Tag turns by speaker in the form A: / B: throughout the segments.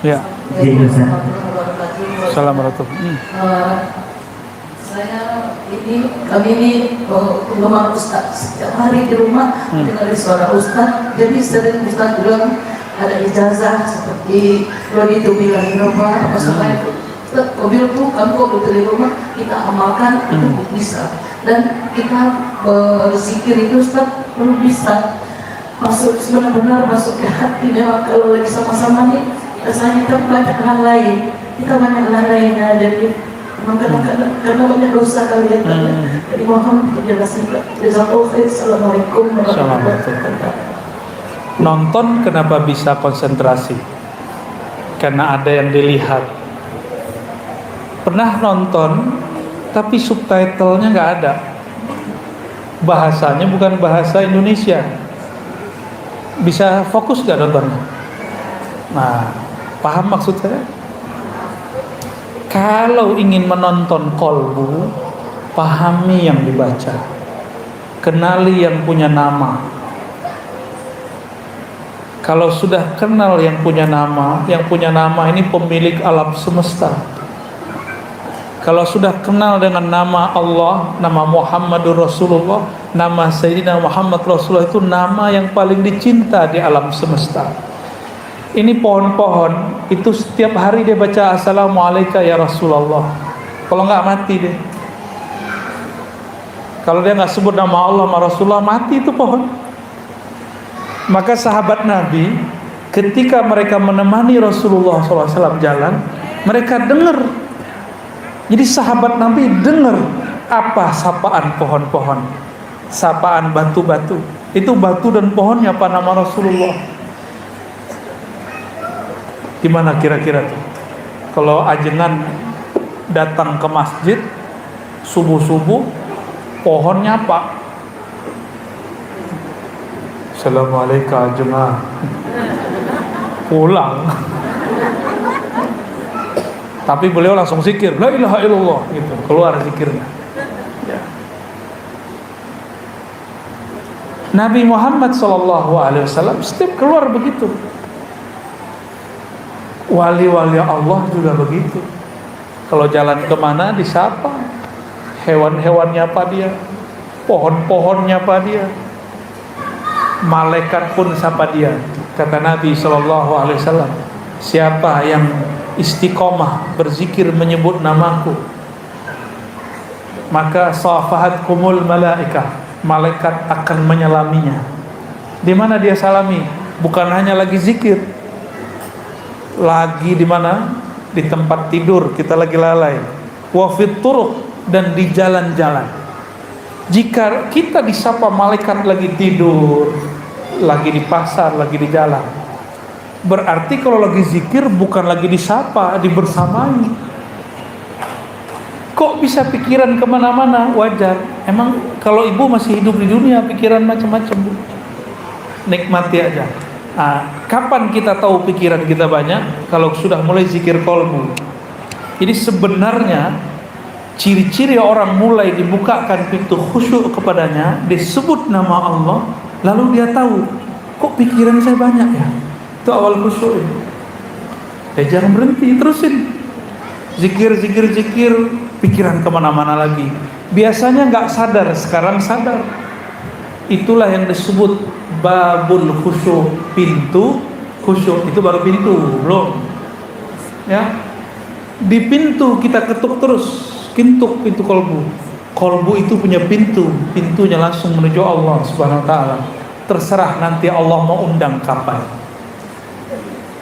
A: Ya. Assalamualaikum.
B: Kami ini penggemar Ustaz. Setiap hari di rumah dengar suara Ustaz. Jadi sering Ustaz bilang ada ijazah seperti Rodi itu bilang di rumah apa supaya Ustaz mobilku kamu kok betul di rumah kita amalkan itu bisa. Dan kita berzikir itu Ustaz belum bisa masuk benar-benar masuk ke hati. Memang kalau lagi sama-sama nih rasanya kita banyak hal lain. Kita banyak hal lainnya jadi kadang-kadang karena banyak dosa kalian jadi mohon penjelasan. Assalamualaikum warahmatullahi wabarakatuh.
A: Nonton kenapa bisa konsentrasi? Karena ada yang dilihat. Pernah nonton tapi subtitlenya nggak ada, bahasanya bukan bahasa Indonesia, bisa fokus nggak nontonnya? Nah, paham maksud saya? Kalau ingin menonton kolbu, pahami yang dibaca, kenali yang punya nama. Kalau sudah kenal yang punya nama ini pemilik alam semesta. Kalau sudah kenal dengan nama Allah, nama Muhammadur Rasulullah, nama Sayyidina Muhammad Rasulullah, itu nama yang paling dicinta di alam semesta. Ini pohon-pohon itu setiap hari dia baca Assalamualaikum ya Rasulullah. Kalau nggak mati deh. Kalau dia nggak sebut nama Allah sama Rasulullah, mati itu pohon. Maka sahabat Nabi ketika mereka menemani Rasulullah SAW jalan, mereka dengar. Jadi sahabat Nabi dengar apa sapaan pohon-pohon, sapaan batu-batu. Itu batu dan pohonnya apa nama Rasulullah. Gimana kira-kira tuh? Kalau ajengan datang ke masjid subuh-subuh, pohonnya apa? Assalamualaikum ajengan. Pulang. Tapi beliau langsung zikir, la ilaha illallah gitu, keluar zikirnya. Ya. Nabi Muhammad SAW setiap keluar begitu. Wali-wali Allah juga begitu. Kalau jalan kemana disapa, hewan-hewannya apa dia, pohon-pohonnya apa dia, malaikat pun sapa dia. Kata Nabi SAW, siapa yang istiqomah berzikir menyebut namaku, maka safahatkumul malaikah, malaikat akan menyalaminya. Di mana dia salami? Bukan hanya lagi zikir, lagi di mana? Di tempat tidur kita lagi lalai, wa fit turuq, dan di jalan-jalan. Jika kita disapa malaikat lagi tidur, lagi di pasar, lagi di jalan, berarti kalau lagi zikir bukan lagi disapa, dibersamai. Kok bisa pikiran kemana-mana? Wajar. Emang kalau ibu masih hidup di dunia pikiran macam-macam, Bu. Nikmati aja. Nah, kapan kita tahu pikiran kita banyak? Kalau sudah mulai zikir kolbu. Jadi sebenarnya ciri-ciri orang mulai dibukakan pintu khusyuk kepadanya, disebut nama Allah, lalu dia tahu, kok pikiran saya banyak ya? Itu awal khusyuk. Ya jangan berhenti, terusin. Zikir, pikiran kemana-mana lagi. Biasanya nggak sadar, sekarang sadar. Itulah yang disebut babul khusyuk, pintu khusyuk. Itu baru pintu, belum. Ya, di pintu kita ketuk terus, pintu kolbu. Kolbu itu punya pintu, pintunya langsung menuju Allah Subhanahu Wa Taala. Terserah nanti Allah mau undang kapan.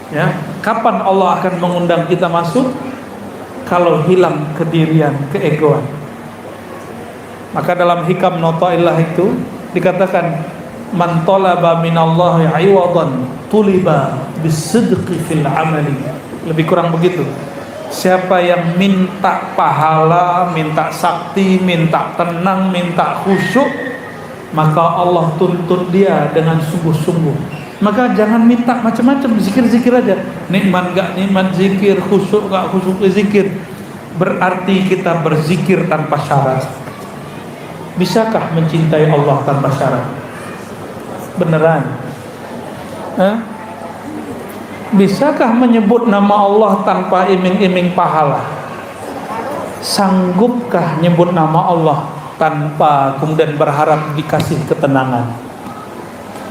A: Ya, kapan Allah akan mengundang kita masuk? Kalau hilang kedirian, keegoan. Maka dalam hikam Nota'illah itu dikatakan, man talaba minallahi 'iwadan tuliba bisidqi fil amali. Lebih kurang begitu. Siapa yang minta pahala, minta sakti, minta tenang, minta khusyuk, maka Allah tuntut dia dengan sungguh-sungguh. Maka jangan minta macam-macam, zikir-zikir aja. Nikmat gak nikmat zikir, khusyuk gak khusyuk zikir. Berarti kita berzikir tanpa syarat. Bisakah mencintai Allah tanpa syarat? Beneran? Bisakah menyebut nama Allah tanpa iming-iming pahala? Sanggupkah nyebut nama Allah tanpa kemudian berharap dikasih ketenangan?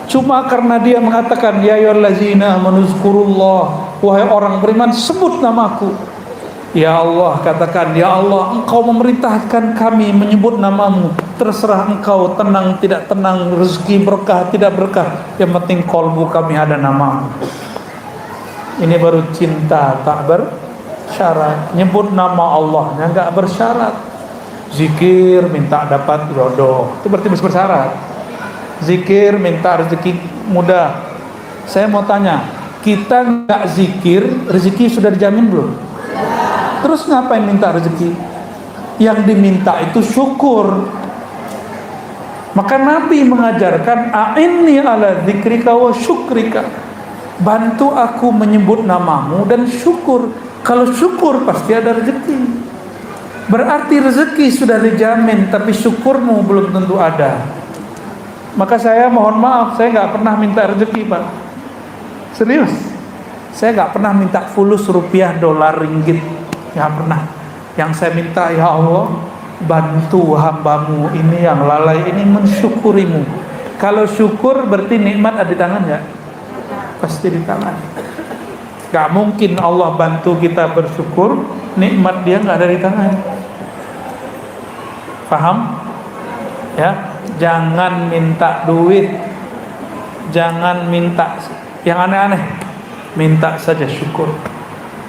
A: Cuma karena dia mengatakan ya ayyuhallazina amanu zkurullah, wahai orang beriman sebut namaku. Ya Allah, katakan ya Allah, engkau memerintahkan kami menyebut namamu, terserah engkau tenang tidak tenang, rezeki berkah tidak berkah, yang penting kolbu kami ada namamu. Ini baru cinta tak bersyarat. Nyebut nama Allah yang enggak bersyarat. Zikir minta dapat jodoh, itu berarti bersyarat. Zikir minta rezeki mudah. Saya mau tanya, kita enggak zikir, rezeki sudah dijamin belum? Terus ngapain minta rezeki? Yang diminta itu syukur. Maka Nabi mengajarkan a'inni ala dzikrika wa syukrika. Bantu aku menyebut namamu dan syukur. Kalau syukur pasti ada rezeki. Berarti rezeki sudah dijamin, tapi syukurmu belum tentu ada. Maka saya mohon maaf, saya nggak pernah minta rezeki, Pak. Serius, saya nggak pernah minta fulus rupiah, dolar, ringgit, nggak pernah. Yang saya minta, ya Allah, bantu hambamu ini yang lalai ini mensyukurimu. Kalau syukur berarti nikmat ada di tangan nggak? Pasti di tangan. Gak mungkin Allah bantu kita bersyukur, nikmat dia nggak ada di tangan. Paham? Ya, jangan minta duit, jangan minta yang aneh-aneh, minta saja syukur,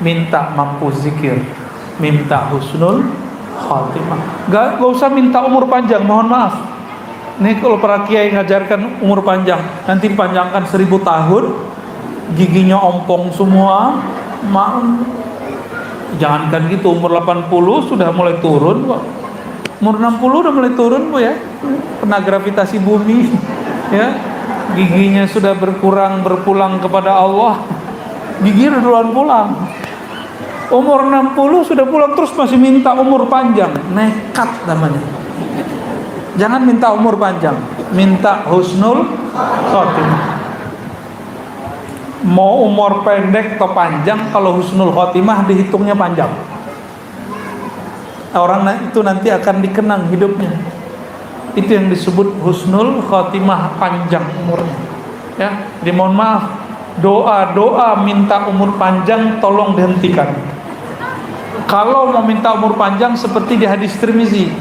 A: minta mampu zikir, minta husnul khatimah. Gak usah minta umur panjang, mohon maaf. Nih kalau para kiai ngajarkan umur panjang, nanti panjangkan 1000 tahun, giginya ompong semua, jangankan gitu, umur 80 sudah mulai turun kok. Umur 60 udah mulai turun Bu ya. Kena gravitasi bumi ya. Giginya sudah berpulang kepada Allah. Gigi udah duluan pulang. Umur 60 sudah pulang terus masih minta umur panjang. Nekat namanya. Jangan minta umur panjang, minta husnul khotimah. Mau umur pendek atau panjang, kalau husnul khotimah dihitungnya panjang. Orang itu nanti akan dikenang hidupnya. Itu yang disebut husnul khotimah, panjang umurnya. Ya, dimohon maaf, doa minta umur panjang tolong dihentikan. Kalau mau minta umur panjang seperti di hadis Tirmizi,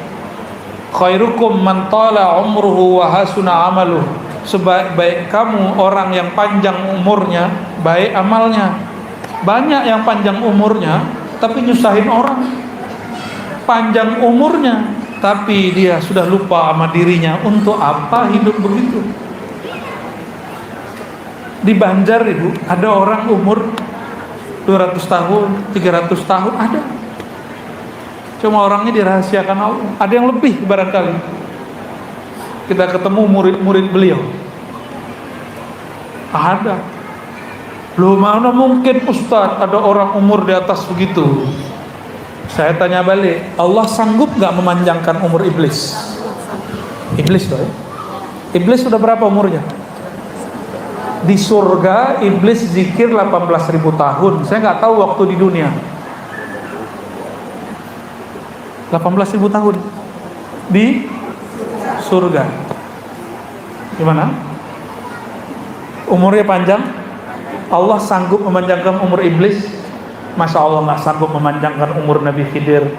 A: khairukum man tala umruhu wa hasuna amaluh. Sebaik-baik kamu orang yang panjang umurnya, baik amalnya. Banyak yang panjang umurnya tapi nyusahin orang. Panjang umurnya tapi dia sudah lupa sama dirinya. Untuk apa hidup begitu? Di Banjar Ibu, ada orang umur 200 tahun, 300 tahun ada. Cuma orangnya dirahasiakan Allah. Ada yang lebih barangkali. Kita ketemu murid-murid beliau. Ada. Loh, mana mungkin Ustaz ada orang umur di atas begitu? Saya tanya balik, Allah sanggup gak memanjangkan umur iblis? Iblis loh ya. Iblis sudah berapa umurnya? Di surga iblis zikir 18.000 tahun. Saya gak tahu waktu di dunia. 18.000 tahun di surga. Gimana? Umurnya panjang. Allah sanggup memanjangkan umur iblis. Masa Allah gak sanggup memanjangkan umur Nabi Khidir?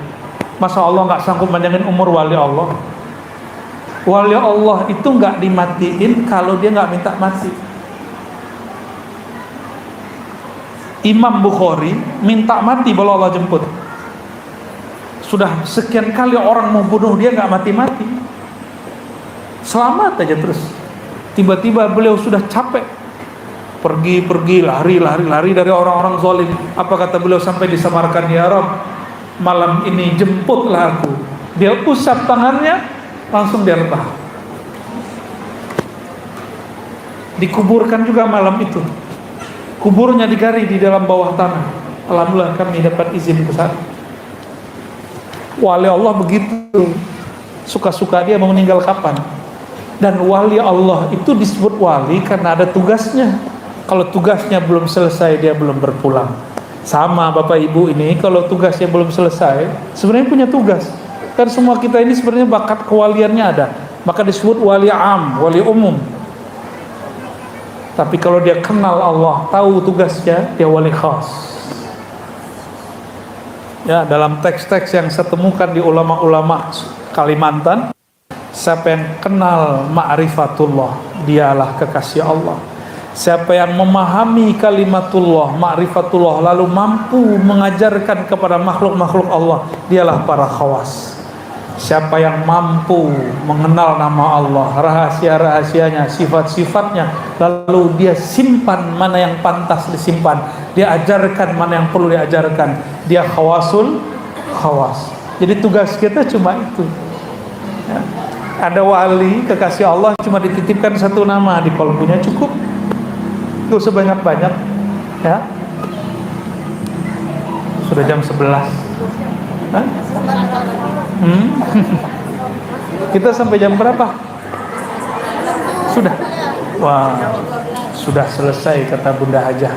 A: Masa Allah gak sanggup memanjangkan umur wali Allah? Wali Allah itu gak dimatiin kalau dia gak minta mati. Imam Bukhari minta mati kalau Allah jemput. Sudah sekian kali orang mau bunuh dia gak mati-mati, selamat aja terus. Tiba-tiba beliau sudah capek, pergi lari dari orang-orang zalim. Apa kata beliau sampai disamarkan, ya Rabb, malam ini jemputlah aku. Dia usap tangannya, langsung dia rebah. Dikuburkan juga malam itu. Kuburnya digali di dalam bawah tanah. Alhamdulillah kami dapat izin ke sana. Wali Allah begitu, suka-suka dia mau meninggal kapan. Dan wali Allah itu disebut wali karena ada tugasnya. Kalau tugasnya belum selesai, dia belum berpulang. Sama Bapak Ibu ini, kalau tugasnya belum selesai, sebenarnya punya tugas. Kan semua kita ini sebenarnya bakat kewaliannya ada. Maka disebut wali am, wali umum. Tapi kalau dia kenal Allah, tahu tugasnya, dia wali khas. Ya, dalam teks-teks yang saya temukan di ulama-ulama Kalimantan, siapa yang kenal ma'rifatullah, dialah kekasih Allah. Siapa yang memahami kalimatullah, ma'rifatullah, lalu mampu mengajarkan kepada makhluk-makhluk Allah, dialah para khawas. Siapa yang mampu mengenal nama Allah, rahasia-rahasianya, sifat-sifatnya, lalu dia simpan mana yang pantas disimpan, dia ajarkan mana yang perlu diajarkan, dia khawasul khawas. Jadi tugas kita cuma itu. Ya. Ada wali kekasih Allah cuma dititipkan satu nama di kolbunya, cukup. Gak usah banyak-banyak, ya. Sudah jam 11. Hah? Kita sampai jam berapa? Sudah. Wah, sudah selesai kata Bunda Hajah.